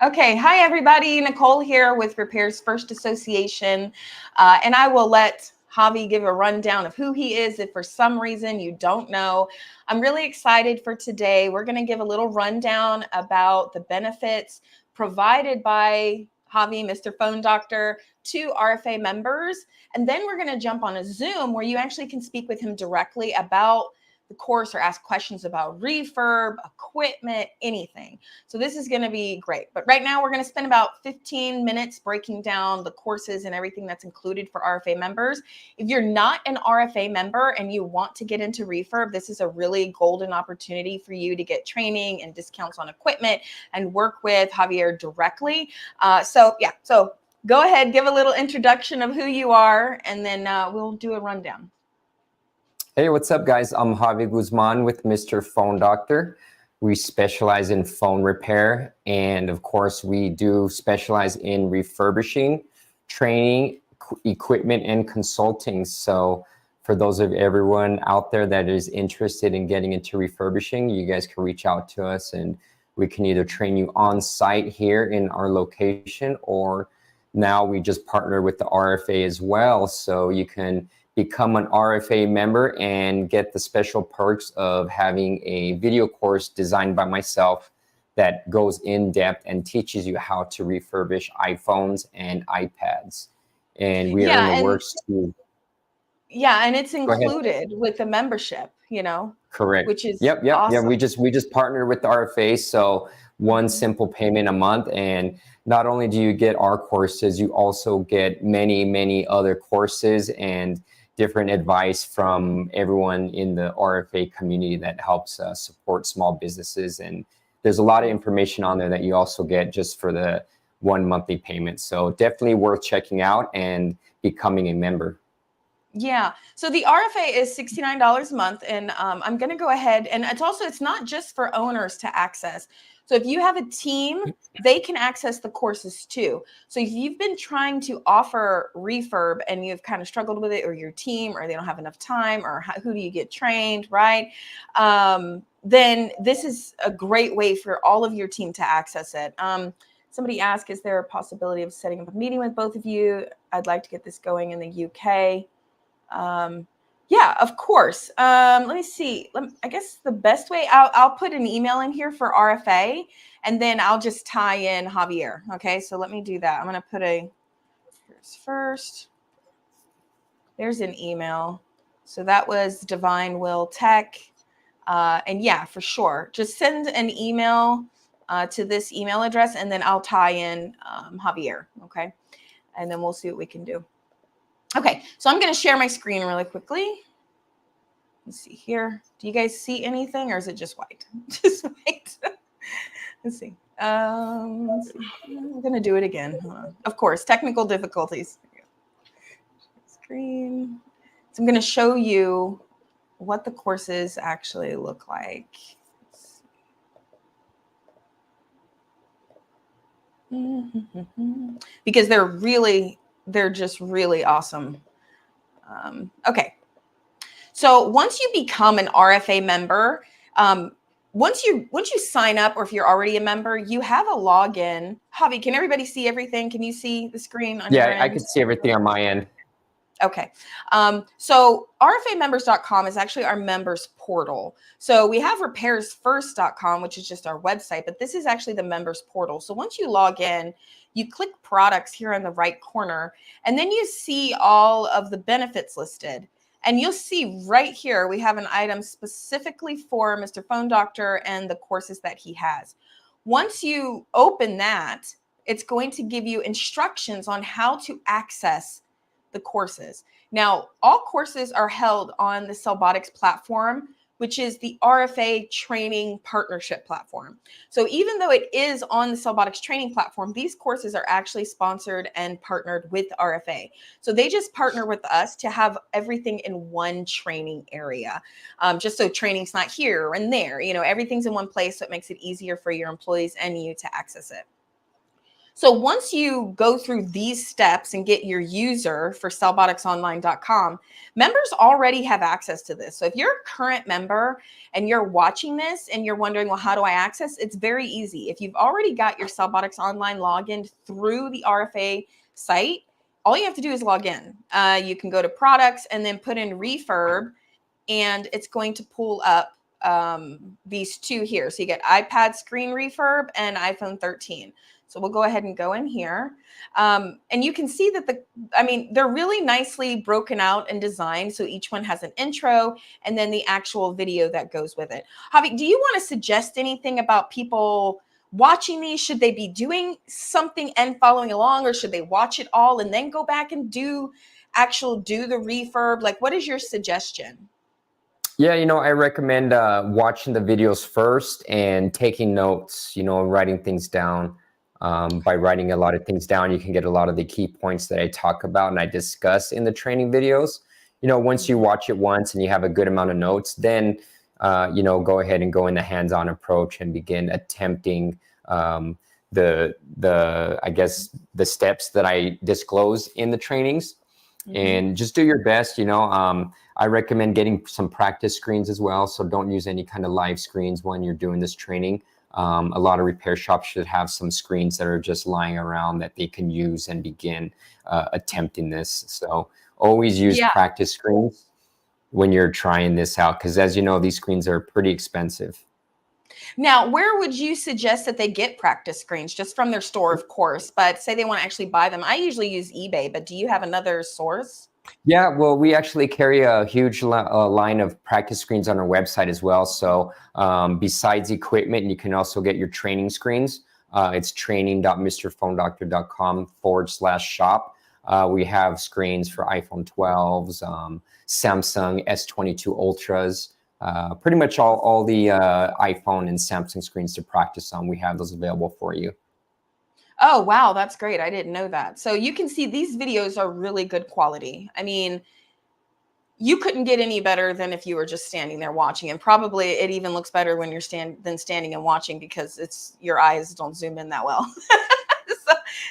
Okay, hi everybody. Nicole here with Repairs First Association, and I will let Javi give a rundown of who he is if for some reason you don't know. I'm really excited for today. We're going to give a little rundown about the benefits provided by Javi, Mr. Phone Doctor, to RFA members, and then we're going to jump on a Zoom where you actually can speak with him directly about the course or ask questions about refurb, equipment, anything. So this is going to be great. But right now we're going to spend about 15 minutes breaking down the courses and everything that's included for RFA members. If you're not an RFA member and you want to get into refurb, this is a really golden opportunity for you to get training and discounts on equipment and work with Javier directly. So go ahead, give a little introduction of who you are, and then we'll do a rundown. Hey, what's up, guys? I'm Javi Guzman with Mr. Phone Doctor. We specialize in phone repair, and of course, we do specialize in refurbishing, training, equipment, and consulting. So for those of everyone out there that is interested in getting into refurbishing, you guys can reach out to us, and we can either train you on site here in our location, or now we just partner with the RFA as well, so you can become an RFA member and get the special perks of having a video course designed by myself that goes in depth and teaches you how to refurbish iPhones and iPads. And we are in the works to... Yeah, and it's included with the membership, you know? Correct. Which is Yep. awesome. Yeah, we just partnered with the RFA, so one simple payment a month, and not only do you get our courses, you also get many other courses and different advice from everyone in the RFA community that helps support small businesses. And there's a lot of information on there that you also get just for the one monthly payment. So definitely worth checking out and becoming a member. Yeah. So the RFA is $69 a month. And I'm going to go ahead. And it's not just for owners to access. So if you have a team, they can access the courses too. So if you've been trying to offer refurb and you've kind of struggled with it, or your team, or they don't have enough time, or who do you get trained, right? Then this is a great way for all of your team to access it. Somebody asked, is there a possibility of setting up a meeting with both of you? I'd like to get this going in the UK. Yeah, of course. Let me see. I guess the best way, I'll put an email in here for RFA, and then I'll just tie in Javier. Okay, so let me do that. I'm going to put here's first. There's an email. So that was Divine Will Tech. And yeah, for sure. Just send an email to this email address, and then I'll tie in Javier. Okay, and then we'll see what we can do. Okay, so I'm going to share my screen really quickly. Let's see here. Do you guys see anything, or is it just white? Just white. Let's see. I'm going to do it again. Of course, technical difficulties. Screen. So I'm going to show you what the courses actually look like. Because they're just really awesome. Okay. So once you become an RFA member, once you sign up, or if you're already a member, you have a login. Javi, can everybody see everything? Can you see the screen on your end? Yeah, I can see everything on my end. Okay. So rfamembers.com is actually our members portal. So we have repairsfirst.com, which is just our website, but this is actually the members portal. So once you log in, you click products here in the right corner, and then you see all of the benefits listed. And you'll see right here, we have an item specifically for Mr. Phone Doctor and the courses that he has. Once you open that, it's going to give you instructions on how to access the courses. Now, all courses are held on the Cellbotics platform, which is the RFA training partnership platform. So even though it is on the Cellbotics training platform, these courses are actually sponsored and partnered with RFA. So they just partner with us to have everything in one training area. Just so training's not here and there, everything's in one place, so it makes it easier for your employees and you to access it. So once you go through these steps and get your user for sellboticsonline.com, members already have access to this. So if you're a current member and you're watching this and you're wondering, well, how do I access? It's very easy. If you've already got your Sellbotics Online login through the RFA site, all you have to do is log in. You can go to products and then put in refurb, and it's going to pull up these two here. So you get iPad screen refurb and iPhone 13. So we'll go ahead and go in here. And you can see that they're really nicely broken out and designed. So each one has an intro and then the actual video that goes with it. Javi, do you want to suggest anything about people watching these? Should they be doing something and following along, or should they watch it all and then go back and do the refurb? Like, what is your suggestion? Yeah, I recommend watching the videos first and taking notes, writing things down. By writing a lot of things down, you can get a lot of the key points that I talk about and I discuss in the training videos. Once you watch it once and you have a good amount of notes, then, go ahead and go in the hands-on approach and begin attempting the steps that I disclose in the trainings. Mm-hmm. And just do your best. I recommend getting some practice screens as well. So don't use any kind of live screens when you're doing this training. A lot of repair shops should have some screens that are just lying around that they can use and begin attempting this. So always use practice screens when you're trying this out, because as you know, these screens are pretty expensive. Now, where would you suggest that they get practice screens? Just from their store, of course, but say they want to actually buy them. I usually use eBay, but do you have another source? Yeah, well, we actually carry a huge line of practice screens on our website as well. So besides equipment, you can also get your training screens. It's training.mrphonedoctor.com/shop. We have screens for iPhone 12s, Samsung S22 Ultras, pretty much all the iPhone and Samsung screens to practice on. We have those available for you. Oh, wow. That's great. I didn't know that. So you can see these videos are really good quality. I mean, you couldn't get any better than if you were just standing there watching. And probably it even looks better when you're standing and watching, because your eyes don't zoom in that well.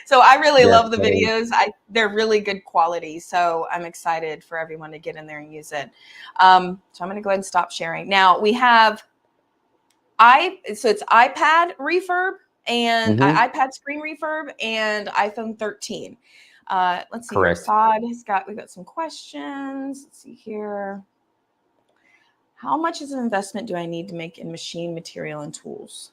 So I really love the videos. They're really good quality. So I'm excited for everyone to get in there and use it. So I'm going to go ahead and stop sharing. Now we have it's iPad refurb and iPad screen refurb and iPhone 13. Let's see. Correct. Saad we've got some questions. Let's see here. How much is an investment do I need to make in machine material and tools?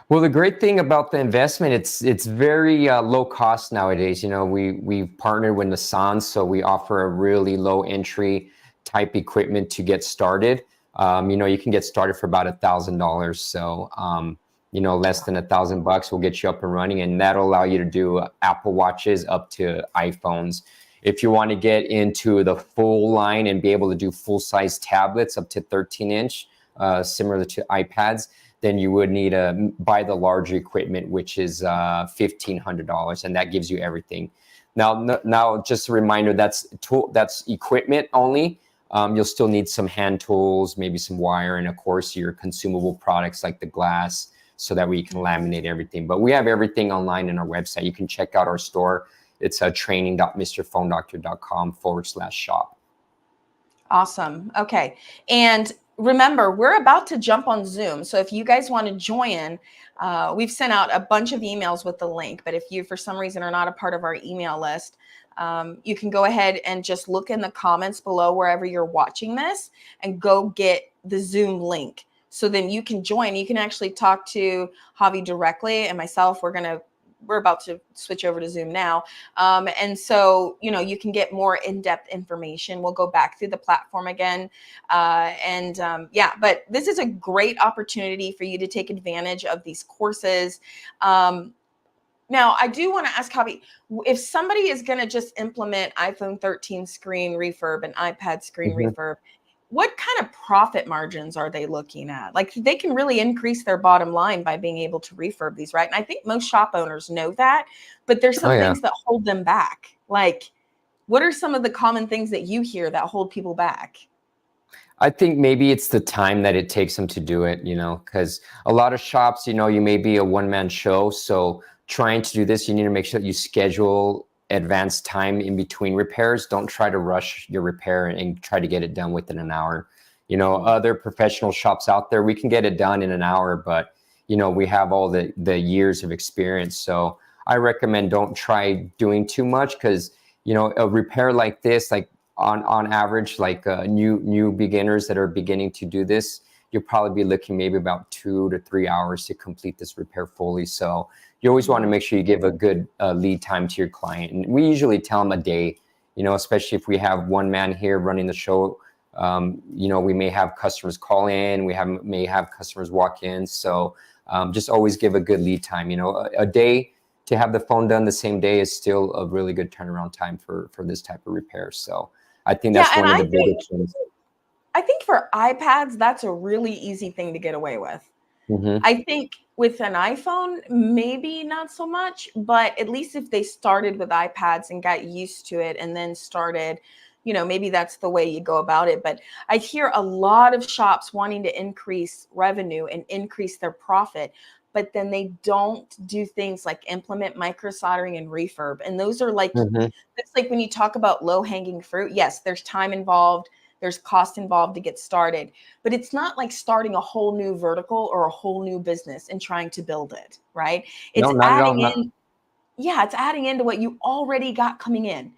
Well, the great thing about the investment, it's very low cost nowadays. We've partnered with Nissan, so we offer a really low entry type equipment to get started. You can get started for about $1,000. So, less than $1,000 will get you up and running, and that'll allow you to do Apple Watches up to iPhones. If you want to get into the full line and be able to do full size tablets up to 13-inch, similar to iPads, then you would need to buy the larger equipment, which is $1,500, and that gives you everything. Now, just a reminder, that's equipment only. You'll still need some hand tools, maybe some wire, and of course your consumable products like the glass, so that way you can laminate everything. But we have everything online in our website. You can check out our store. It's training.mrphonedoctor.com/shop. Awesome. Okay. And remember, we're about to jump on Zoom. So if you guys want to join, we've sent out a bunch of emails with the link. But if you, for some reason, are not a part of our email list, you can go ahead and just look in the comments below wherever you're watching this and go get the Zoom link. So then you can join. You can actually talk to Javi directly and myself. We're about to switch over to Zoom now. And so, you can get more in-depth information. We'll go back through the platform again. But this is a great opportunity for you to take advantage of these courses. Now, I do want to ask Javi, if somebody is going to just implement iPhone 13 screen refurb and iPad screen refurb, what kind of profit margins are they looking at? Like, they can really increase their bottom line by being able to refurb these, right? And I think most shop owners know that, but there's some things that hold them back. Like, what are some of the common things that you hear that hold people back? I think maybe it's the time that it takes them to do it, because a lot of shops, you may be a one-man show. So trying to do this, you need to make sure that you schedule advanced time in between repairs. Don't try to rush your repair and try to get it done within an hour. You know, other professional shops out there, we can get it done in an hour, but you know, we have all the years of experience. So I recommend don't try doing too much, because you know, a repair like this, like on average, like new beginners that are beginning to do this, you'll probably be looking maybe about 2 to 3 hours to complete this repair fully. So you always want to make sure you give a good lead time to your client. And we usually tell them a day, you know, especially if we have one man here running the show. You know, we may have customers call in, may have customers walk in. So just always give a good lead time. You know, a day to have the phone done the same day is still a really good turnaround time for this type of repair. So I think that's one of the biggest things. I think for iPads, that's a really easy thing to get away with. I think with an iPhone, maybe not so much, but at least if they started with iPads and got used to it and then started, you know, maybe that's the way you go about it. But I hear a lot of shops wanting to increase revenue and increase their profit, but then they don't do things like implement micro soldering and refurb. And those are like, it's like when you talk about low hanging fruit, yes, there's time involved. There's cost involved to get started, but it's not like starting a whole new vertical or a whole new business and trying to build it, right? It's adding in, it's adding into what you already got coming in,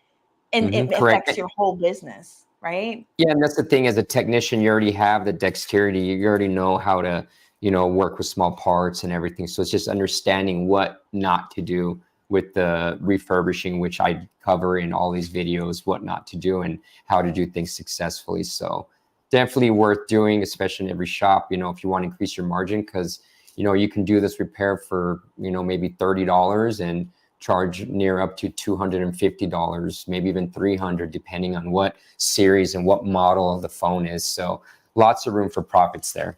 and it affects your whole business, right? Yeah, and that's the thing. As a technician, you already have the dexterity. You already know how to, you know, work with small parts and everything. So it's just understanding what not to do with the refurbishing, which I cover in all these videos, what not to do and how to do things successfully. So definitely worth doing, especially in every shop, you know, if you want to increase your margin, because, you know, you can do this repair for, you know, maybe $30 and charge near up to $250, maybe even $300, depending on what series and what model of the phone is. So lots of room for profits there.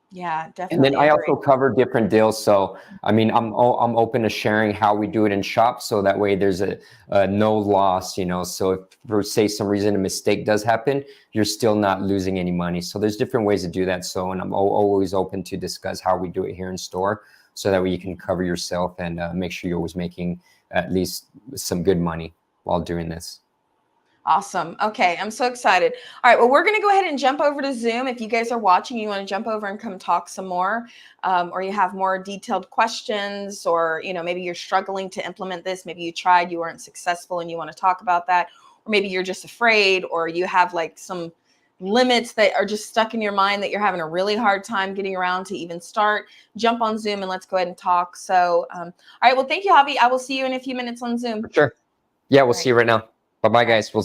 Yeah, definitely. And then I also cover different deals. So, I mean, I'm open to sharing how we do it in shop. So that way there's a no loss, you know. So if for say some reason a mistake does happen, you're still not losing any money. So there's different ways to do that. So, and I'm always open to discuss how we do it here in store. So that way you can cover yourself and make sure you're always making at least some good money while doing this. Awesome. Okay, I'm so excited. All right, well, we're going to go ahead and jump over to Zoom. If you guys are watching, you want to jump over and come talk some more, or you have more detailed questions, or, you know, maybe you're struggling to implement this. Maybe you tried, you weren't successful, and you want to talk about that. Or maybe you're just afraid, or you have like some limits that are just stuck in your mind that you're having a really hard time getting around to even start. Jump on Zoom and let's go ahead and talk. So, all right, well, thank you, Javi. I will see you in a few minutes on Zoom. For sure. Yeah, we'll see you right now. Bye-bye, guys. We'll